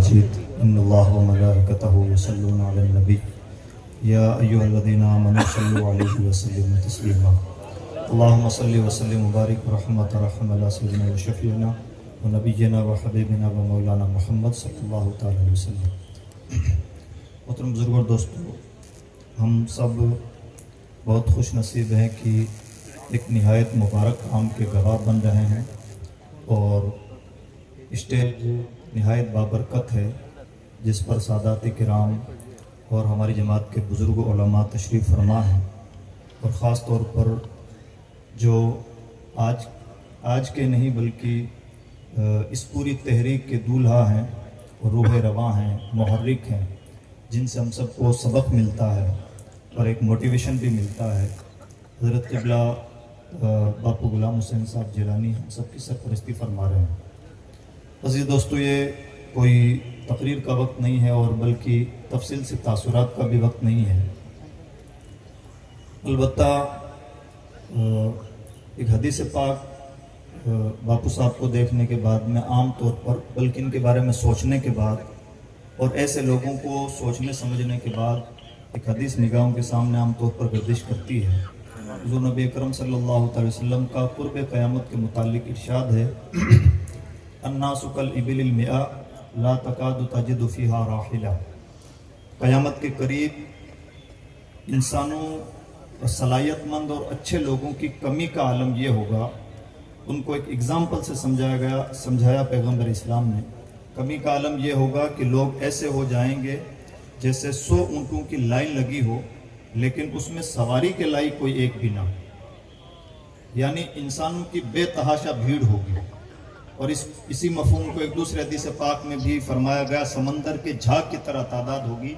مجید ان اللہ و ملائکتہ یصلون علی النبی یا ایھا الذین آمنوا صلوا علیہ وسلموا تسلیما اللہم صلی وسلم وبارک ورحمۃ ورحم علی سیدنا و شفیعنا و نبینا و حبیبنا و مولانا محمد صلی اللہ تعالی علیہ وسلم۔ محترم بزرگ اور دوستو، ہم سب بہت خوش نصیب ہیں کہ ایک نہایت مبارک کام کے گواہ بن رہے ہیں، اور اسٹیج نہایت بابرکت ہے جس پر سادات کرام اور ہماری جماعت کے بزرگ علماء تشریف فرما ہیں، اور خاص طور پر جو آج کے نہیں بلکہ اس پوری تحریک کے دولہا ہیں اور روح رواں ہیں، محرک ہیں، جن سے ہم سب کو سبق ملتا ہے اور ایک موٹیویشن بھی ملتا ہے۔ حضرت قبلہ باپو غلام حسین صاحب جیلانی ہم سب کی سرپرستی فرما رہے ہیں۔ عزیز دوستو، یہ کوئی تقریر کا وقت نہیں ہے اور بلکہ تفصیل سے تاثرات کا بھی وقت نہیں ہے۔ البتہ ایک حدیث پاک باپو صاحب کو دیکھنے کے بعد میں عام طور پر بلکہ ان کے بارے میں سوچنے کے بعد اور ایسے لوگوں کو سوچنے سمجھنے کے بعد ایک حدیث نگاہوں کے سامنے عام طور پر گردش کرتی ہے۔ حضور نبی اکرم صلی اللہ علیہ وسلم کا قرب قیامت کے متعلق ارشاد ہے، الناس کالابل المئہ لا تکاد تجد فیہا راحلہ۔ قیامت کے قریب انسانوں صلاحیت مند اور اچھے لوگوں کی کمی کا عالم یہ ہوگا۔ ان کو ایک اگزامپل سے سمجھایا پیغمبر اسلام نے۔ کمی کا عالم یہ ہوگا کہ لوگ ایسے ہو جائیں گے جیسے 100 اونٹوں کی لائن لگی ہو، لیکن اس میں سواری کے لائق کوئی ایک بھی نہ، یعنی انسانوں کی بے تحاشا بھیڑ ہوگی۔ اور اسی مفہوم کو ایک دوسرے حدیث پاک میں بھی فرمایا گیا، سمندر کے جھاگ کی طرح تعداد ہوگی،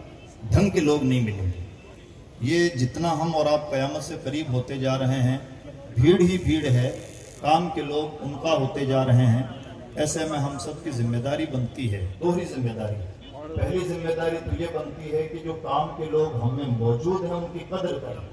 ڈھنگ کے لوگ نہیں ملیں گے۔ یہ جتنا ہم اور آپ قیامت سے قریب ہوتے جا رہے ہیں، بھیڑ ہی بھیڑ ہے، کام کے لوگ ان کا ہوتے جا رہے ہیں۔ ایسے میں ہم سب کی ذمہ داری بنتی ہے، دوہری ذمہ داری۔ پہلی ذمہ داری تو یہ بنتی ہے کہ جو کام کے لوگ ہم میں موجود ہیں ان کی قدر کریں۔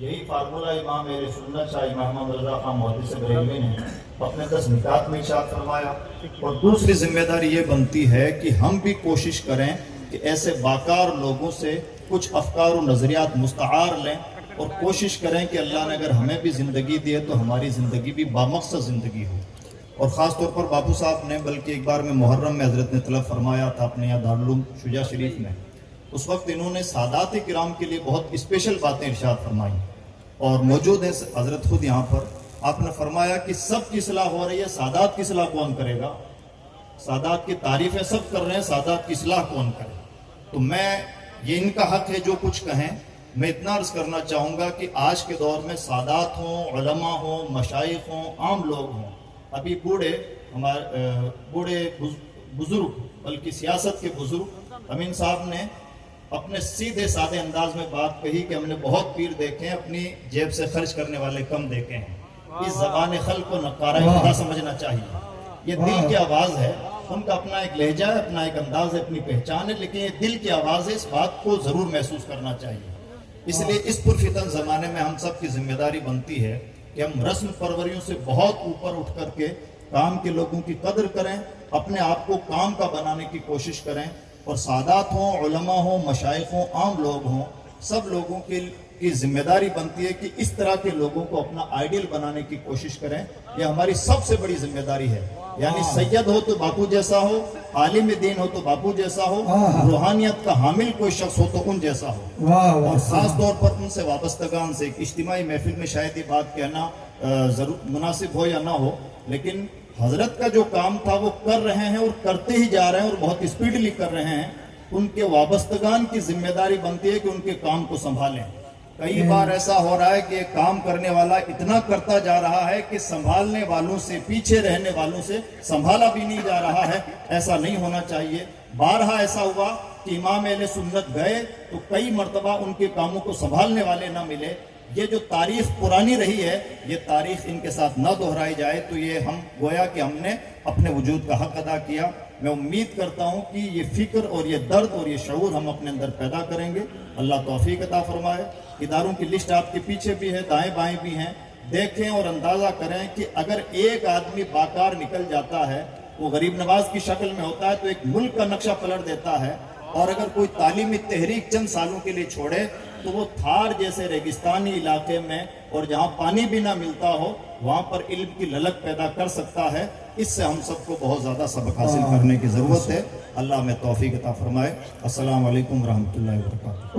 یہی فارمولہ امام اہل سنت شاہ امام محمد رضا خان محدث بریلوی نے اپنے 10 نکات میں ارشاد فرمایا۔ اور دوسری ذمہ داری یہ بنتی ہے کہ ہم بھی کوشش کریں کہ ایسے باکار لوگوں سے کچھ افکار و نظریات مستعار لیں، اور کوشش کریں کہ اللہ نے اگر ہمیں بھی زندگی دی ہے تو ہماری زندگی بھی بامقصد زندگی ہو۔ اور خاص طور پر باپو صاحب نے بلکہ ایک بار میں محرم میں حضرت نے طلب فرمایا تھا اپنے یہاں دارالعلوم شجاع شریف میں، اس وقت انہوں نے سادات کرام کے لیے بہت اسپیشل باتیں ارشاد فرمائیں، اور موجود ہیں حضرت خود یہاں پر۔ آپ نے فرمایا کہ سب کی اصلاح ہو رہی ہے، سادات کی اصلاح کون کرے گا؟ سادات کی تعریفیں سب کر رہے ہیں، سادات کی اصلاح کون کرے؟ تو میں یہ ان کا حق ہے جو کچھ کہیں۔ میں اتنا عرض کرنا چاہوں گا کہ آج کے دور میں سادات ہوں، علماء ہوں، مشائخ ہوں، عام لوگ ہوں، ابھی بوڑھے بزرگ بلکہ سیاست کے بزرگ امین صاحب نے اپنے سیدھے سادے انداز میں بات کہی کہ ہم نے بہت پیر دیکھے ہیں، اپنی جیب سے خرچ کرنے والے کم دیکھے ہیں۔ اس زبان خلق کو نقارہ خدا سمجھنا چاہیے۔ یہ دل کی آواز ہے، ان کا اپنا ایک لہجہ ہے، اپنا ایک انداز ہے، اپنی پہچان ہے، لیکن یہ دل کی آواز ہے، اس بات کو ضرور محسوس کرنا چاہیے۔ اس لیے اس پرفتن زمانے میں ہم سب کی ذمہ داری بنتی ہے کہ ہم رسم پروریوں سے بہت اوپر اٹھ کر کے کام کے لوگوں کی قدر کریں، اپنے آپ کو کام کا بنانے کی کوشش کریں، اور سادات ہوں، علماء ہوں، مشائخ ہوں، عام لوگ ہوں، سب لوگوں کی ذمہ داری بنتی ہے کہ اس طرح کے لوگوں کو اپنا آئیڈیل بنانے کی کوشش کریں۔ یہ ہماری سب سے بڑی ذمہ داری ہے، یعنی سید ہو تو باپو جیسا ہو، عالم دین ہو تو باپو جیسا ہو، روحانیت کا حامل کوئی شخص ہو تو ان جیسا ہو۔ اور خاص طور پر ان سے وابستگان سے ایک اجتماعی محفل میں شاید یہ بات کہنا ضرور مناسب ہو یا نہ ہو، لیکن حضرت کا جو کام تھا وہ کر رہے ہیں اور کرتے ہی جا رہے ہیں، اور بہت اسپیڈلی کر رہے ہیں۔ ان کے وابستگان کی ذمہ داری بنتی ہے کہ ان کے کام کو سنبھالیں۔ کئی بار ایسا ہو رہا ہے کہ کام کرنے والا اتنا کرتا جا رہا ہے کہ سنبھالنے والوں سے، پیچھے رہنے والوں سے سنبھالا بھی نہیں جا رہا ہے۔ ایسا نہیں ہونا چاہیے۔ بارہا ایسا ہوا کہ امام اہل سنت گئے تو کئی مرتبہ ان کے کاموں کو سنبھالنے والے نہ ملے۔ یہ جو تاریخ پرانی رہی ہے، یہ تاریخ ان کے ساتھ نہ دہرائی جائے تو یہ ہم گویا کہ ہم نے اپنے وجود کا حق ادا کیا۔ میں امید کرتا ہوں کہ یہ فکر اور یہ درد اور یہ شعور ہم اپنے اندر پیدا کریں گے۔ اللہ توفیق عطا فرمائے۔ اداروں کی لسٹ آپ کے پیچھے بھی ہے، دائیں بائیں بھی ہیں۔ دیکھیں اور اندازہ کریں کہ اگر ایک آدمی باکار نکل جاتا ہے وہ غریب نواز کی شکل میں ہوتا ہے تو ایک ملک کا نقشہ پلٹ دیتا ہے. اور اگر کوئی تعلیمی تحریک چند سالوں کے لیے چھوڑے تو وہ تھار جیسے ریگستانی علاقے میں اور جہاں پانی بھی نہ ملتا ہو وہاں پر علم کی للک پیدا کر سکتا ہے. اس سے ہم سب کو بہت زیادہ سبق حاصل کرنے کی ضرورت ہے. اللہ ہمیں توفیق عطا فرمائے. السلام علیکم ورحمۃ اللہ وبرکاتہ.